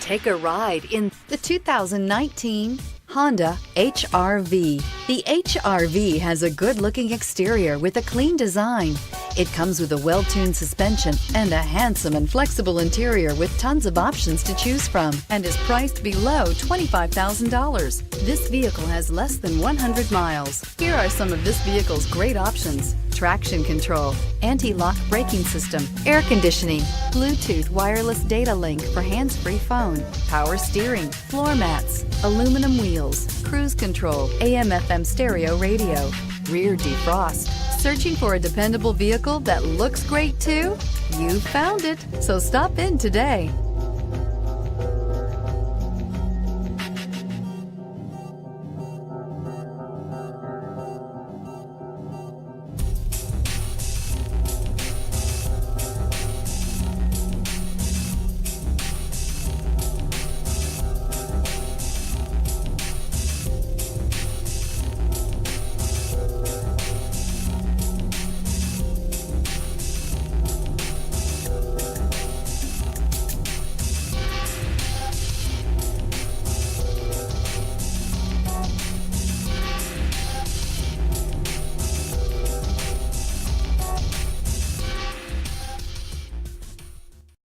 Take a ride in the 2019 Honda HR-V. The HR-V has a good-looking exterior with a clean design. It comes with a well-tuned suspension and a handsome and flexible interior with tons of options to choose from, and is priced below $25,000. This vehicle has less than 100 miles. Here are some of this vehicle's great options: traction control, anti-lock braking system, air conditioning, Bluetooth wireless data link for hands-free phone, power steering, floor mats, aluminum wheels, cruise control, AM/FM stereo radio, rear defrost. Searching for a dependable vehicle that looks great too? You found it, so stop in today.